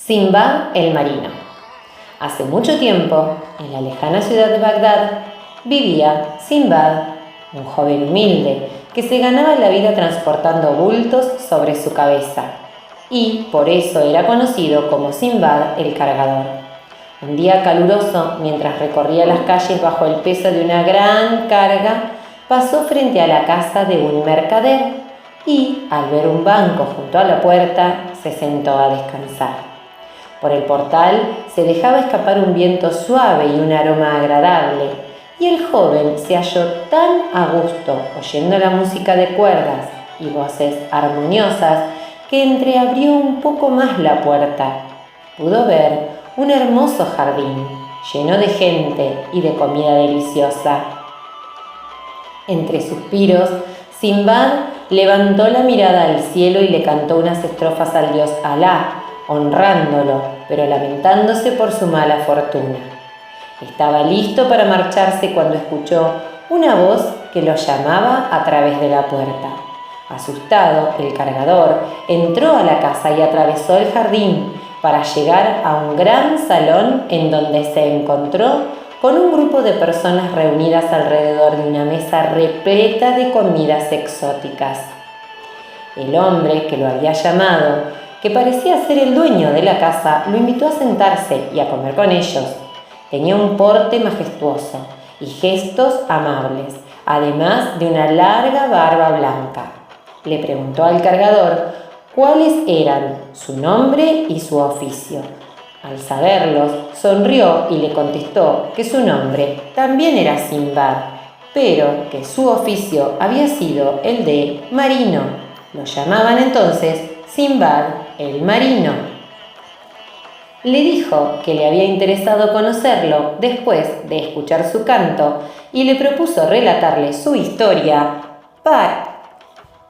Sinbad el marino. Hace mucho tiempo, en la lejana ciudad de Bagdad, vivía Sinbad, un joven humilde que se ganaba la vida transportando bultos sobre su cabeza, y por eso era conocido como Sinbad el cargador. Un día caluroso, mientras recorría las calles bajo el peso de una gran carga, pasó frente a la casa de un mercader y, al ver un banco junto a la puerta, se sentó a descansar. Por el portal se dejaba escapar un viento suave y un aroma agradable, y el joven se halló tan a gusto oyendo la música de cuerdas y voces armoniosas que entreabrió un poco más la puerta. Pudo ver un hermoso jardín lleno de gente y de comida deliciosa. Entre suspiros, Sinbad levantó la mirada al cielo y le cantó unas estrofas al dios Alá, honrándolo, pero lamentándose por su mala fortuna. Estaba listo para marcharse cuando escuchó una voz que lo llamaba a través de la puerta. Asustado, el cargador entró a la casa y atravesó el jardín para llegar a un gran salón en donde se encontró con un grupo de personas reunidas alrededor de una mesa repleta de comidas exóticas. El hombre que lo había llamado, que parecía ser el dueño de la casa, lo invitó a sentarse y a comer con ellos. Tenía un porte majestuoso y gestos amables, además de una larga barba blanca. Le preguntó al cargador cuáles eran su nombre y su oficio. Al saberlos, sonrió y le contestó que su nombre también era Sinbad, pero que su oficio había sido el de marino. Lo llamaban entonces Sinbad el marino. Le dijo que le había interesado conocerlo después de escuchar su canto y le propuso relatarle su historia para que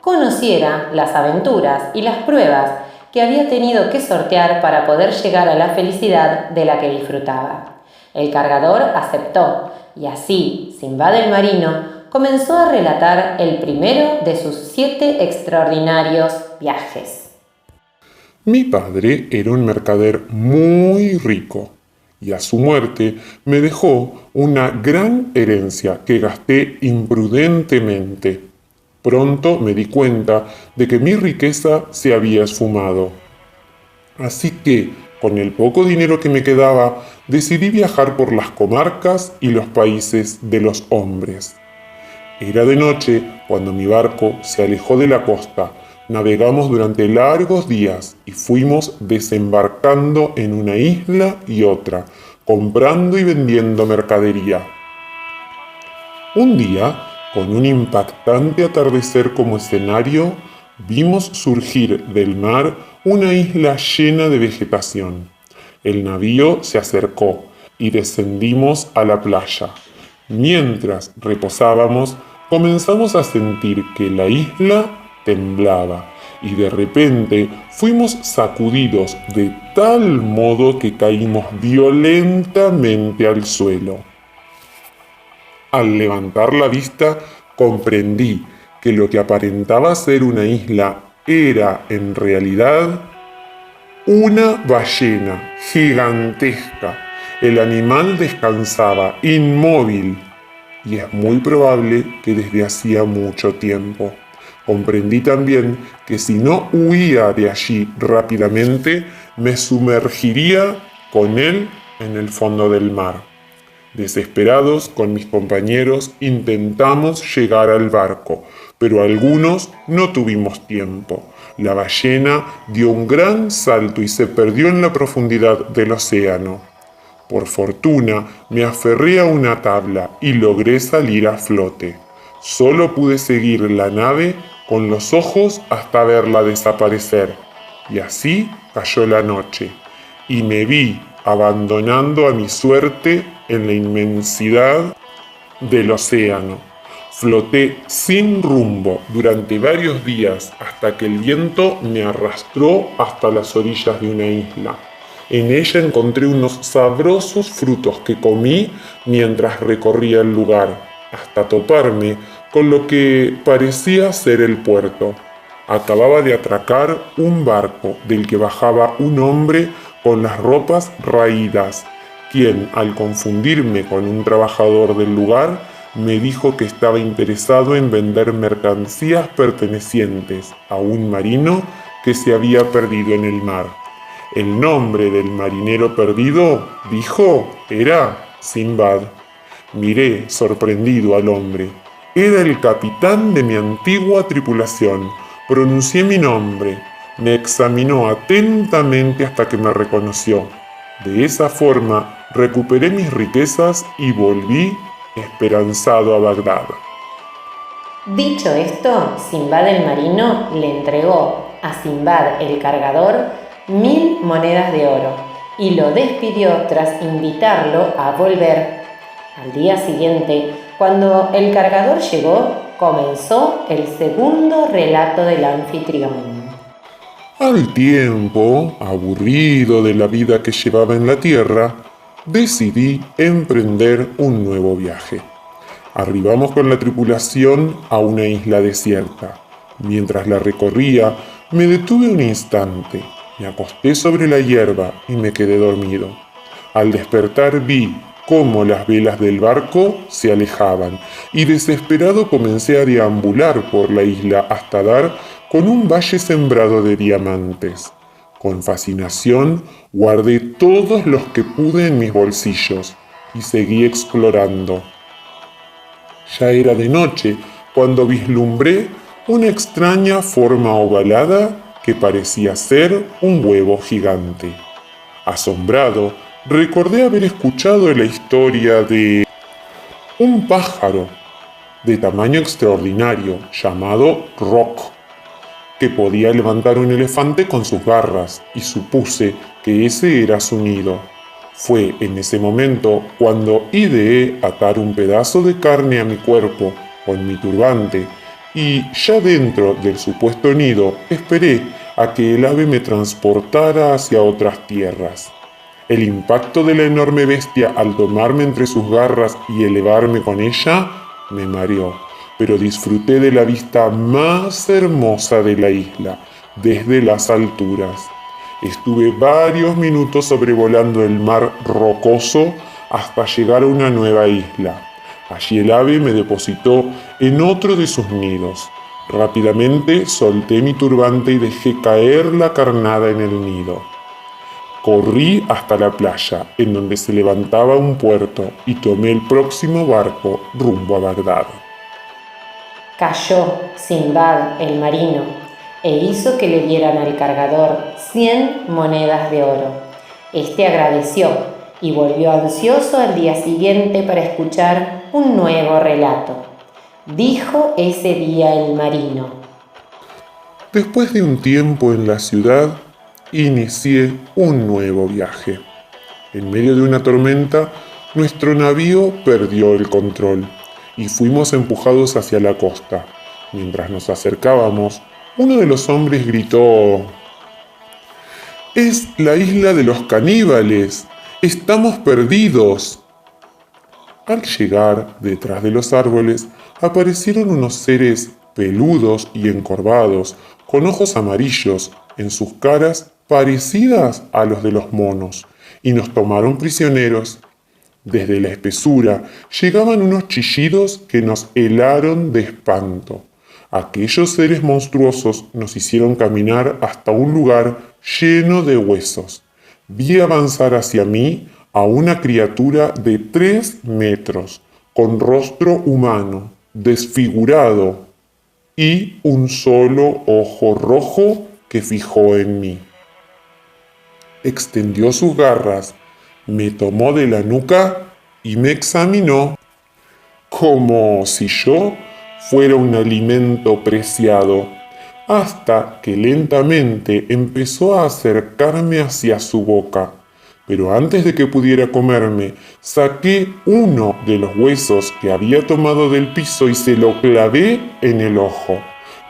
conociera las aventuras y las pruebas que había tenido que sortear para poder llegar a la felicidad de la que disfrutaba. El cargador aceptó y así Sinbad el marino comenzó a relatar el primero de sus 7 extraordinarios viajes. Mi padre era un mercader muy rico y a su muerte me dejó una gran herencia que gasté imprudentemente. Pronto me di cuenta de que mi riqueza se había esfumado. Así que, con el poco dinero que me quedaba, decidí viajar por las comarcas y los países de los hombres. Era de noche cuando mi barco se alejó de la costa. Navegamos durante largos días y fuimos desembarcando en una isla y otra, comprando y vendiendo mercadería. Un día, con un impactante atardecer como escenario, vimos surgir del mar una isla llena de vegetación. El navío se acercó y descendimos a la playa. Mientras reposábamos, comenzamos a sentir que la isla temblaba y de repente fuimos sacudidos de tal modo que caímos violentamente al suelo. Al levantar la vista comprendí que lo que aparentaba ser una isla era en realidad una ballena gigantesca. El animal descansaba inmóvil y es muy probable que desde hacía mucho tiempo. Comprendí también que si no huía de allí rápidamente, me sumergiría con él en el fondo del mar. Desesperados con mis compañeros, intentamos llegar al barco, pero algunos no tuvimos tiempo. La ballena dio un gran salto y se perdió en la profundidad del océano. Por fortuna, me aferré a una tabla y logré salir a flote. Solo pude seguir la nave con los ojos hasta verla desaparecer, y así cayó la noche, y me vi abandonando a mi suerte en la inmensidad del océano. Floté sin rumbo durante varios días hasta que el viento me arrastró hasta las orillas de una isla. En ella encontré unos sabrosos frutos que comí mientras recorría el lugar, hasta toparme con lo que parecía ser el puerto. Acababa de atracar un barco del que bajaba un hombre con las ropas raídas, quien, al confundirme con un trabajador del lugar, me dijo que estaba interesado en vender mercancías pertenecientes a un marino que se había perdido en el mar. El nombre del marinero perdido, dijo, era Sinbad. Miré sorprendido al hombre. Era el capitán de mi antigua tripulación. Pronuncié mi nombre. Me examinó atentamente hasta que me reconoció. De esa forma recuperé mis riquezas y volví esperanzado a Bagdad. Dicho esto, Sinbad el marino le entregó a Sinbad el cargador 1000 monedas de oro y lo despidió tras invitarlo a volver. Al día siguiente, cuando el cargador llegó, comenzó el segundo relato del anfitrión. Al tiempo, aburrido de la vida que llevaba en la tierra, decidí emprender un nuevo viaje. Arribamos con la tripulación a una isla desierta. Mientras la recorría, me detuve un instante, me acosté sobre la hierba y me quedé dormido. Al despertar vi cómo las velas del barco se alejaban y desesperado comencé a deambular por la isla hasta dar con un valle sembrado de diamantes. Con fascinación guardé todos los que pude en mis bolsillos y seguí explorando. Ya era de noche cuando vislumbré una extraña forma ovalada que parecía ser un huevo gigante. Asombrado, recordé haber escuchado la historia de un pájaro de tamaño extraordinario llamado Roc, que podía levantar un elefante con sus garras, y supuse que ese era su nido. Fue en ese momento cuando ideé atar un pedazo de carne a mi cuerpo con mi turbante y ya dentro del supuesto nido esperé a que el ave me transportara hacia otras tierras. El impacto de la enorme bestia al tomarme entre sus garras y elevarme con ella me mareó, pero disfruté de la vista más hermosa de la isla desde las alturas. Estuve varios minutos sobrevolando el mar rocoso hasta llegar a una nueva isla. Allí el ave me depositó en otro de sus nidos. Rápidamente solté mi turbante y dejé caer la carnada en el nido. Corrí hasta la playa, en donde se levantaba un puerto, y tomé el próximo barco rumbo a Bagdad. Cayó Sinbad el marino e hizo que le dieran al cargador 100 monedas de oro. Este agradeció y volvió ansioso al día siguiente para escuchar un nuevo relato. Dijo ese día el marino: Después de un tiempo en la ciudad, inicié un nuevo viaje. En medio de una tormenta, nuestro navío perdió el control y fuimos empujados hacia la costa. Mientras nos acercábamos, uno de los hombres gritó: ¡Es la isla de los caníbales! ¡Estamos perdidos! Al llegar detrás de los árboles, aparecieron unos seres peludos y encorvados, con ojos amarillos, en sus caras parecidas a los de los monos, y nos tomaron prisioneros. Desde la espesura llegaban unos chillidos que nos helaron de espanto. Aquellos seres monstruosos nos hicieron caminar hasta un lugar lleno de huesos. Vi avanzar hacia mí a una criatura de 3 metros, con rostro humano, desfigurado, y un solo ojo rojo que fijó en mí. Extendió sus garras, me tomó de la nuca y me examinó como si yo fuera un alimento preciado, hasta que lentamente empezó a acercarme hacia su boca. Pero antes de que pudiera comerme, saqué uno de los huesos que había tomado del piso y se lo clavé en el ojo.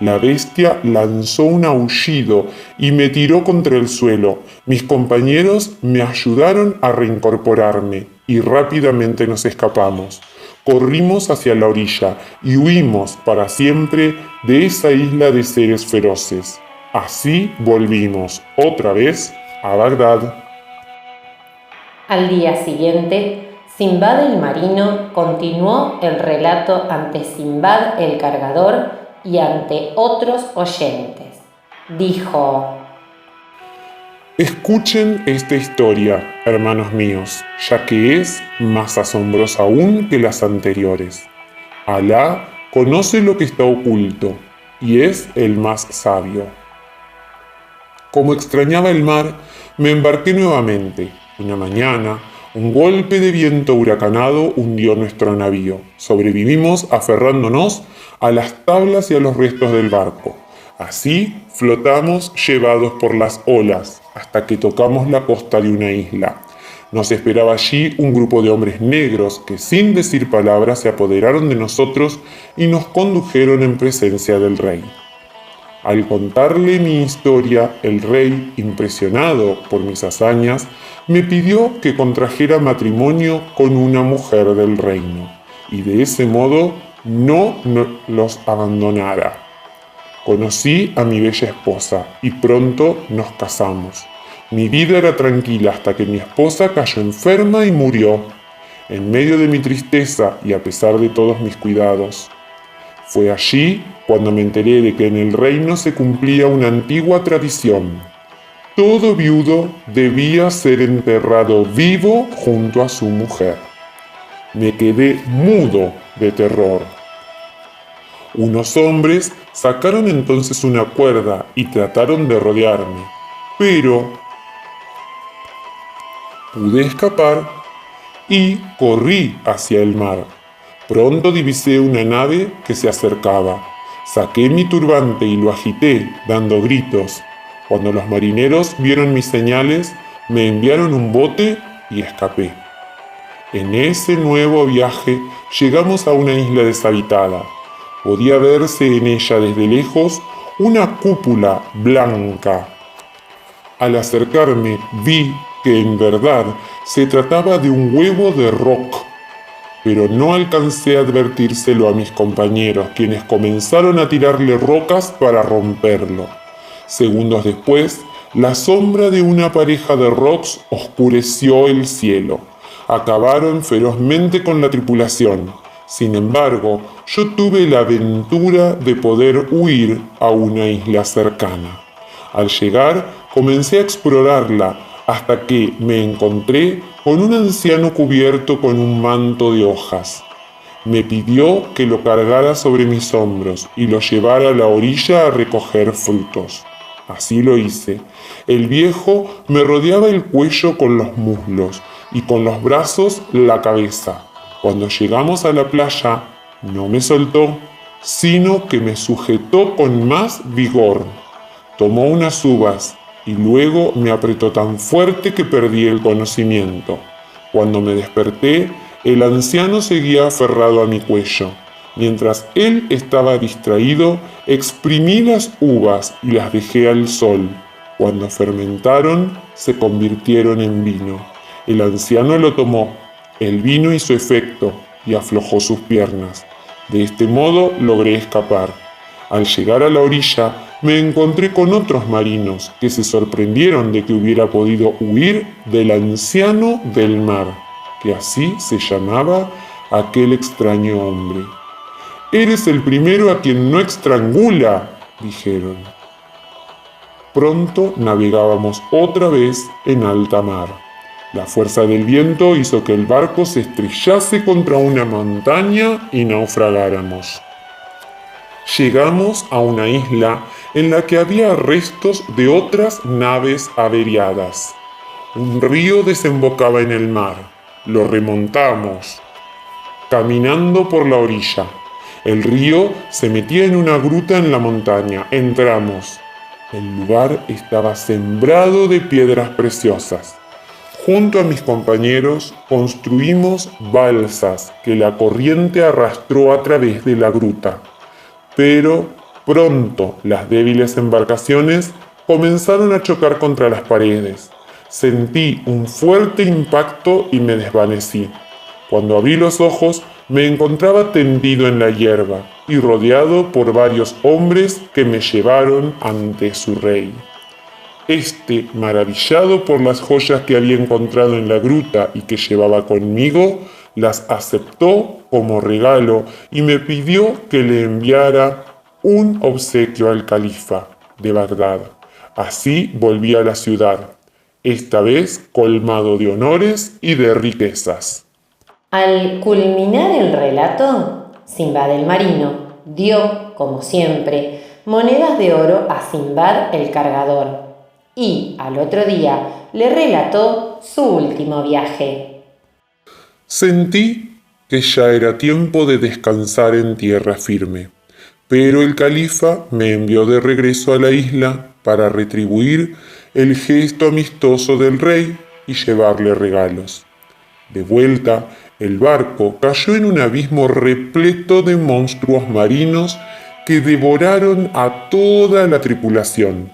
La bestia lanzó un aullido y me tiró contra el suelo. Mis compañeros me ayudaron a reincorporarme y rápidamente nos escapamos. Corrimos hacia la orilla y huimos para siempre de esa isla de seres feroces. Así volvimos otra vez a Bagdad. Al día siguiente, Simbad el marino continuó el relato ante Simbad el cargador y ante otros oyentes. Dijo: Escuchen esta historia, hermanos míos, ya que es más asombrosa aún que las anteriores. Alá conoce lo que está oculto y es el más sabio. Como extrañaba el mar, me embarqué nuevamente. Una mañana, un golpe de viento huracanado hundió nuestro navío. Sobrevivimos aferrándonos a las tablas y a los restos del barco. Así flotamos llevados por las olas hasta que tocamos la costa de una isla. Nos esperaba allí un grupo de hombres negros que sin decir palabras se apoderaron de nosotros y nos condujeron en presencia del rey. Al contarle mi historia, el rey, impresionado por mis hazañas, me pidió que contrajera matrimonio con una mujer del reino y de ese modo no los abandonara. Conocí a mi bella esposa y pronto nos casamos. Mi vida era tranquila hasta que mi esposa cayó enferma y murió. En medio de mi tristeza y a pesar de todos mis cuidados, fue allí cuando me enteré de que en el reino se cumplía una antigua tradición. Todo viudo debía ser enterrado vivo junto a su mujer. Me quedé mudo de terror. Unos hombres sacaron entonces una cuerda y trataron de rodearme, pero pude escapar y corrí hacia el mar. Pronto divisé una nave que se acercaba. Saqué mi turbante y lo agité, dando gritos. Cuando los marineros vieron mis señales, me enviaron un bote y escapé. En ese nuevo viaje llegamos a una isla deshabitada. Podía verse en ella desde lejos una cúpula blanca. Al acercarme vi que en verdad se trataba de un huevo de roc, pero no alcancé a advertírselo a mis compañeros, quienes comenzaron a tirarle rocas para romperlo. Segundos después, la sombra de una pareja de rocs oscureció el cielo. Acabaron ferozmente con la tripulación. Sin embargo, yo tuve la aventura de poder huir a una isla cercana. Al llegar, comencé a explorarla hasta que me encontré con un anciano cubierto con un manto de hojas. Me pidió que lo cargara sobre mis hombros y lo llevara a la orilla a recoger frutos. Así lo hice. El viejo me rodeaba el cuello con los muslos y con los brazos la cabeza. Cuando llegamos a la playa, no me soltó, sino que me sujetó con más vigor. Tomó unas uvas y luego me apretó tan fuerte que perdí el conocimiento. Cuando me desperté, el anciano seguía aferrado a mi cuello. Mientras él estaba distraído, exprimí las uvas y las dejé al sol. Cuando fermentaron, se convirtieron en vino. El anciano lo tomó. El vino hizo efecto y aflojó sus piernas. De este modo logré escapar. Al llegar a la orilla, me encontré con otros marinos que se sorprendieron de que hubiera podido huir del anciano del mar, que así se llamaba aquel extraño hombre. «Eres el primero a quien no estrangula», dijeron. Pronto navegábamos otra vez en alta mar. La fuerza del viento hizo que el barco se estrellase contra una montaña y naufragáramos. Llegamos a una isla en la que había restos de otras naves averiadas. Un río desembocaba en el mar. Lo remontamos, caminando por la orilla. El río se metía en una gruta en la montaña. Entramos. El lugar estaba sembrado de piedras preciosas. Junto a mis compañeros construimos balsas que la corriente arrastró a través de la gruta. Pero pronto las débiles embarcaciones comenzaron a chocar contra las paredes. Sentí un fuerte impacto y me desvanecí. Cuando abrí los ojos, me encontraba tendido en la hierba y rodeado por varios hombres que me llevaron ante su rey. Maravillado por las joyas que había encontrado en la gruta y que llevaba conmigo, las aceptó como regalo y me pidió que le enviara un obsequio al califa de Bagdad. Así volví a la ciudad, esta vez colmado de honores y de riquezas. Al culminar el relato, Sinbad el marino dio, como siempre, monedas de oro a Sinbad el cargador y al otro día le relató su último viaje. Sentí que ya era tiempo de descansar en tierra firme, pero el califa me envió de regreso a la isla para retribuir el gesto amistoso del rey y llevarle regalos. De vuelta, el barco cayó en un abismo repleto de monstruos marinos que devoraron a toda la tripulación.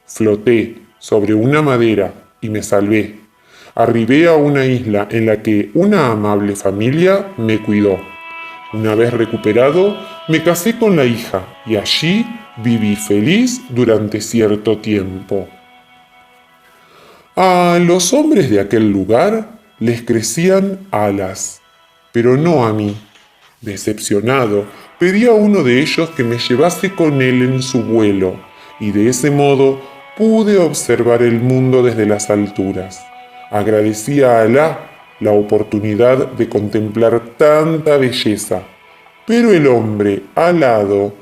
Floté sobre una madera y me salvé. Arribé a una isla en la que una amable familia me cuidó. Una vez recuperado, me casé con la hija y allí viví feliz durante cierto tiempo. A los hombres de aquel lugar les crecían alas, pero no a mí. Decepcionado, pedí a uno de ellos que me llevase con él en su vuelo, y de ese modo pude observar el mundo desde las alturas. Agradecí a Alá la oportunidad de contemplar tanta belleza, pero el hombre alado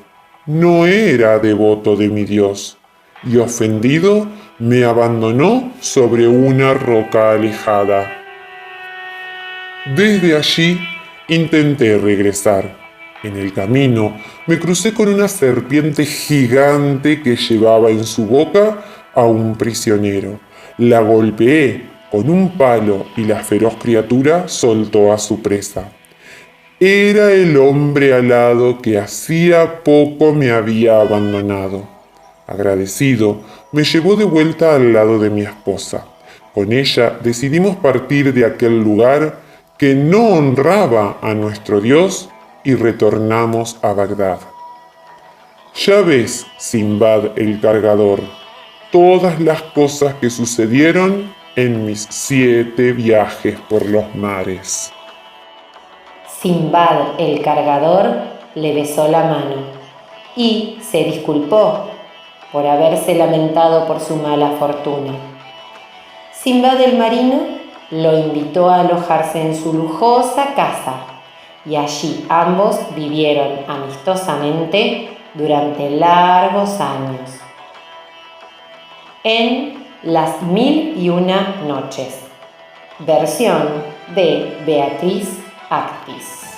no era devoto de mi Dios, y ofendido me abandonó sobre una roca alejada. Desde allí intenté regresar. En el camino me crucé con una serpiente gigante que llevaba en su boca a un prisionero. La golpeé con un palo y la feroz criatura soltó a su presa. Era el hombre alado que hacía poco me había abandonado. Agradecido, me llevó de vuelta al lado de mi esposa. Con ella decidimos partir de aquel lugar que no honraba a nuestro Dios y retornamos a Bagdad. Ya ves, Sinbad el cargador, todas las cosas que sucedieron en mis 7 viajes por los mares. Sinbad el cargador le besó la mano y se disculpó por haberse lamentado por su mala fortuna. Sinbad el marino lo invitó a alojarse en su lujosa casa y allí ambos vivieron amistosamente durante largos años. En Las 1001 noches, versión de Beatriz Actis.